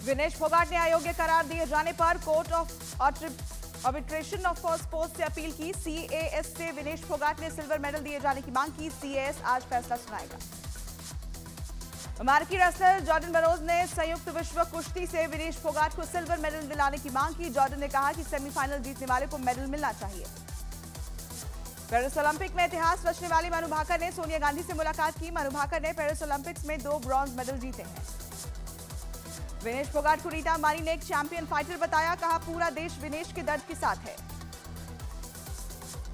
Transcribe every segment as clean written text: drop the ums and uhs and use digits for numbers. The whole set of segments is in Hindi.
विनेश फोगाट ने अयोग्य करार दिए जाने पर court of arbitration of sports से अपील की। सीएएस से विनेश फोगाट ने सिल्वर मेडल दिए जाने की मांग की। सीएएस आज फैसला सुनाएगा। अमेरिकी रेसलर जॉर्डन बरोज ने संयुक्त विश्व कुश्ती से विनेश फोगाट को सिल्वर मेडल दिलाने की मांग की। जॉर्डन ने कहा कि सेमीफाइनल जीतने वाले को मेडल मिलना चाहिए। पेरिस ओलंपिक में इतिहास रचने वाली मनु भाकर ने सोनिया गांधी से मुलाकात की। मनु भाकर ने पेरिस ओलंपिक्स में 2 ब्रॉन्ज मेडल जीते हैं। विनेश फोगाट को रीता अंबानी ने एक चैंपियन फाइटर बताया। कहा, पूरा देश विनेश के दर्द के साथ है।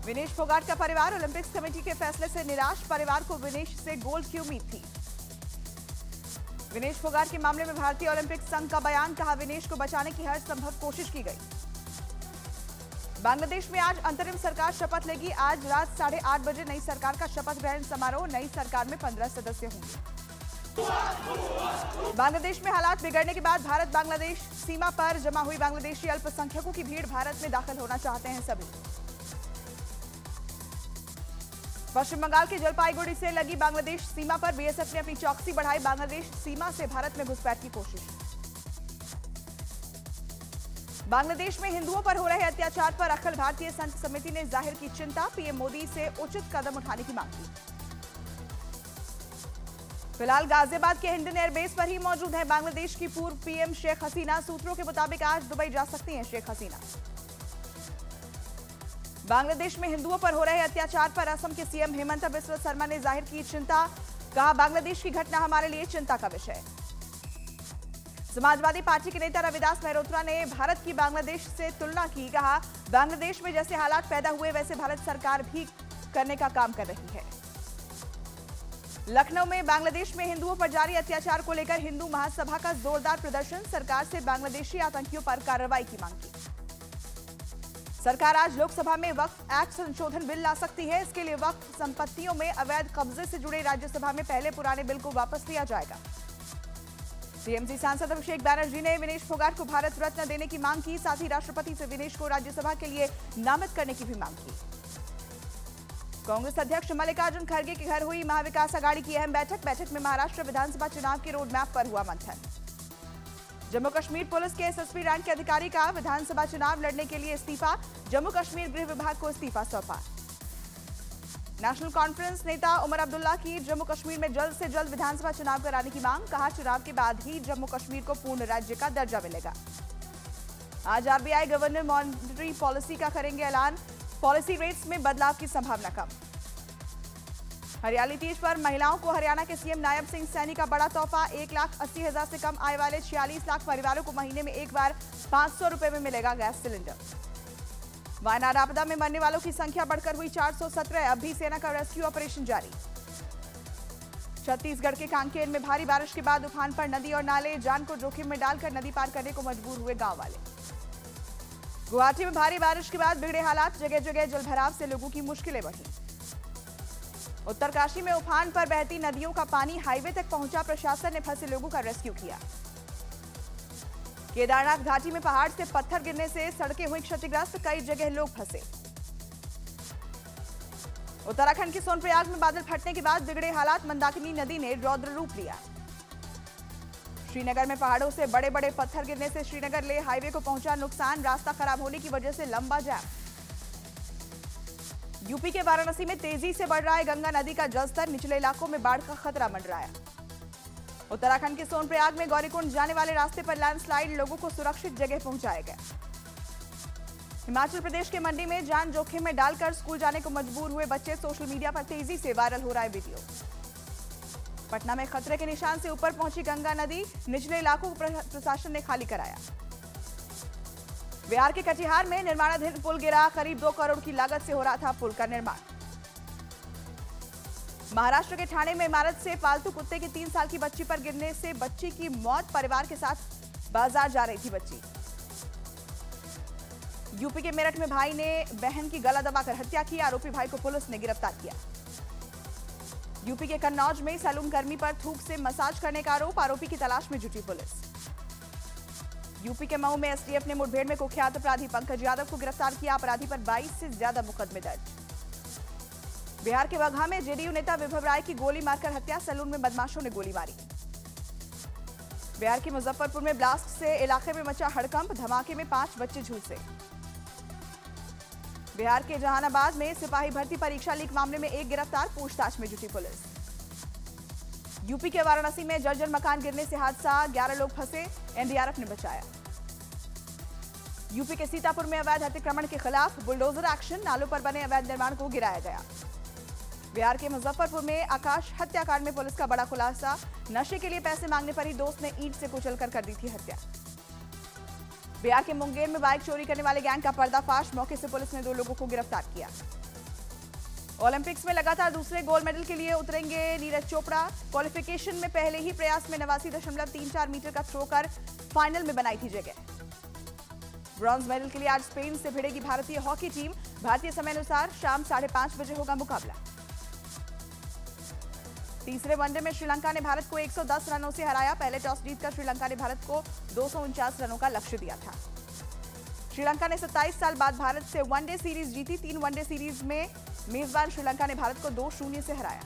विनेश फोगाट का परिवार ओलंपिक्स कमेटी के फैसले से निराश। परिवार को विनेश से गोल्ड की उम्मीद थी। विनेश फोगाट के मामले में भारतीय ओलंपिक संघ का बयान। कहा, विनेश को बचाने की हर संभव कोशिश की गई। बांग्लादेश में आज अंतरिम सरकार शपथ लेगी। आज रात 8:30 बजे नई सरकार का शपथ ग्रहण समारोह। नई सरकार में 15 सदस्य होंगे। बांग्लादेश में हालात बिगड़ने के बाद भारत बांग्लादेश सीमा पर जमा हुई बांग्लादेशी अल्पसंख्यकों की भीड़। भारत में दाखिल होना चाहते हैं सभी। पश्चिम बंगाल के जलपाईगुड़ी से लगी बांग्लादेश सीमा पर बीएसएफ ने अपनी चौकसी बढ़ाई। बांग्लादेश सीमा से भारत में घुसपैठ की कोशिश। बांग्लादेश में हिंदुओं पर हो रहे अत्याचार पर अखिल भारतीय संत समिति ने जाहिर की चिंता। पीएम मोदी से उचित कदम उठाने की मांग की। फिलहाल गाजियाबाद के हिंडन एयरबेस पर ही मौजूद है बांग्लादेश की पूर्व पीएम शेख हसीना। सूत्रों के मुताबिक आज दुबई जा सकती हैं शेख हसीना। बांग्लादेश में हिंदुओं पर हो रहे अत्याचार पर असम के सीएम हेमंत बिस्वा शर्मा ने जाहिर की चिंता। कहा, बांग्लादेश की घटना हमारे लिए चिंता का विषय। समाजवादी पार्टी के नेता रविदास मेहरोत्रा ने भारत की बांग्लादेश से तुलना की। कहा, बांग्लादेश में जैसे हालात पैदा हुए वैसे भारत सरकार भी करने का काम कर रही है। लखनऊ में बांग्लादेश में हिंदुओं पर जारी अत्याचार को लेकर हिंदू महासभा का जोरदार प्रदर्शन। सरकार से बांग्लादेशी आतंकियों पर कार्रवाई की मांग की। सरकार आज लोकसभा में वक्फ एक्ट संशोधन बिल ला सकती है। इसके लिए वक्फ संपत्तियों में अवैध कब्जे से जुड़े राज्यसभा में पहले पुराने बिल को वापस लिया जाएगा। टीएमसी सांसद अभिषेक बैनर्जी ने विनेश फोगाट को भारत रत्न देने की मांग की। साथ ही राष्ट्रपति से विनेश को राज्यसभा के लिए नामित करने की भी मांग की। कांग्रेस अध्यक्ष मल्लिकार्जुन खड़गे के घर हुई महाविकास अघाड़ी की अहम बैठक में महाराष्ट्र विधानसभा चुनाव के रोड मैप पर हुआ मंथन। जम्मू कश्मीर पुलिस के एसएसपी रैंक के अधिकारी का विधानसभा चुनाव लड़ने के लिए इस्तीफा। जम्मू कश्मीर गृह विभाग को इस्तीफा सौंपा। नेशनल कॉन्फ्रेंस नेता उमर अब्दुल्ला की जम्मू कश्मीर में जल्द से जल्द विधानसभा चुनाव कराने की मांग। कहा, चुनाव के बाद ही जम्मू कश्मीर को पूर्ण राज्य का दर्जा मिलेगा। आज आरबीआई गवर्नर मॉनेटरी पॉलिसी का करेंगे ऐलान। पॉलिसी रेट्स में बदलाव की संभावना कम। हरियाली तीज पर महिलाओं को हरियाणा के सीएम नायब सिंह सैनी का बड़ा तोहफा। 1,80,000 से कम आय वाले 46 लाख परिवारों को महीने में एक बार 500 रुपए में मिलेगा गैस सिलेंडर। वायनाड आपदा में मरने वालों की संख्या बढ़कर हुई 417। अब भी सेना का रेस्क्यू ऑपरेशन जारी। छत्तीसगढ़ के कांकेर में भारी बारिश के बाद उफान पर नदी और नाले। जान को जोखिम में डालकर नदी पार करने को मजबूर हुए गांव वाले। गुवाहाटी में भारी बारिश के बाद बिगड़े हालात। जगह जगह जलभराव से लोगों की मुश्किलें बढ़ी। उत्तरकाशी में उफान पर बहती नदियों का पानी हाईवे तक पहुंचा। प्रशासन ने फंसे लोगों का रेस्क्यू किया। केदारनाथ घाटी में पहाड़ से पत्थर गिरने से सड़कें हुई क्षतिग्रस्त। कई जगह लोग फंसे। उत्तराखंड के सोनप्रयाग में बादल फटने के बाद बिगड़े हालात। मंदाकिनी नदी ने रौद्र रूप लिया। श्रीनगर में पहाड़ों से बड़े बड़े पत्थर गिरने से श्रीनगर ले हाईवे को पहुंचा नुकसान। रास्ता खराब होने की वजह से लंबा जाम। यूपी के वाराणसी में तेजी से बढ़ रहा है गंगा नदी का जलस्तर। निचले इलाकों में बाढ़ का खतरा मंडराया। उत्तराखंड के सोनप्रयाग में गौरीकुंड जाने वाले रास्ते पर लैंडस्लाइड। लोगों को सुरक्षित जगह पहुंचाया गया। हिमाचल प्रदेश के मंडी में जान जोखिम में डालकर स्कूल जाने को मजबूर हुए बच्चे। सोशल मीडिया पर तेजी से वायरल हो रहा है वीडियो। पटना में खतरे के निशान से ऊपर पहुंची गंगा नदी। निचले इलाकों को प्रशासन ने खाली कराया। बिहार के कटिहार में निर्माणाधीन पुल गिरा। करीब 2 करोड़ की लागत से हो रहा था पुल का निर्माण। महाराष्ट्र के ठाणे में इमारत से पालतू कुत्ते की 3 साल की बच्ची पर गिरने से बच्ची की मौत। परिवार के साथ बाजार जा रही थी बच्ची। यूपी के मेरठ में भाई ने बहन की गला दबाकर हत्या की। आरोपी भाई को पुलिस ने गिरफ्तार किया। यूपी के कन्नौज में सैलून कर्मी पर थूक से मसाज करने का आरोप। आरोपी की तलाश में जुटी पुलिस। यूपी के मऊ में एसटीएफ ने मुठभेड़ में कुख्यात अपराधी पंकज यादव को गिरफ्तार किया। अपराधी पर 22 से ज्यादा मुकदमे दर्ज। बिहार के बगहा में जेडीयू नेता विभव राय की गोली मारकर हत्या। सैलून में बदमाशों ने गोली मारी। बिहार के मुजफ्फरपुर में ब्लास्ट से इलाके में मचा हड़कंप, धमाके में 5 बच्चे झुलसे। बिहार के जहानाबाद में सिपाही भर्ती परीक्षा लीक मामले में एक गिरफ्तार, पूछताछ में जुटी पुलिस। यूपी के वाराणसी में जर्जर मकान गिरने से हादसा, 11 लोग फंसे, एनडीआरएफ ने बचाया। यूपी के सीतापुर में अवैध अतिक्रमण के खिलाफ बुलडोजर एक्शन, नालों पर बने अवैध निर्माण को गिराया गया। बिहार के मुजफ्फरपुर में आकाश हत्याकांड में पुलिस का बड़ा खुलासा, नशे के लिए पैसे मांगने पर ही दोस्त ने ईंट से कुचलकर कर दी थी हत्या। बिहार के मुंगेर में बाइक चोरी करने वाले गैंग का पर्दाफाश, मौके से पुलिस ने 2 लोगों को गिरफ्तार किया। ओलंपिक्स में लगातार दूसरे गोल्ड मेडल के लिए उतरेंगे नीरज चोपड़ा। क्वालिफिकेशन में पहले ही प्रयास में 89.34 मीटर का थ्रो कर फाइनल में बनाई थी जगह। ब्रॉन्ज मेडल के लिए आज स्पेन से भिड़ेगी भारतीय हॉकी टीम। भारतीय समय अनुसार शाम 5:30 बजे होगा मुकाबला। तीसरे वनडे में श्रीलंका ने भारत को 110 रनों से हराया। पहले टॉस जीतकर श्रीलंका ने भारत को 249 रनों का लक्ष्य दिया था। श्रीलंका ने 27 साल बाद भारत से वनडे सीरीज जीती। 3 वनडे सीरीज में मेजबान श्रीलंका ने भारत को 2-0 से हराया।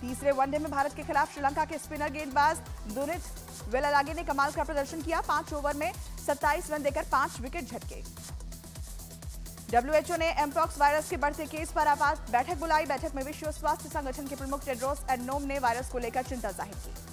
तीसरे वनडे में भारत के खिलाफ श्रीलंका के स्पिनर गेंदबाज दुनित वेलालागे ने कमाल का प्रदर्शन किया। 5 ओवर में 27 रन देकर 5 विकेट झटके। WHO ने एमपॉक्स वायरस के बढ़ते केस पर आपात बैठक बुलाई। बैठक में विश्व स्वास्थ्य संगठन के प्रमुख टेड्रोस एडनोम ने वायरस को लेकर चिंता जाहिर की।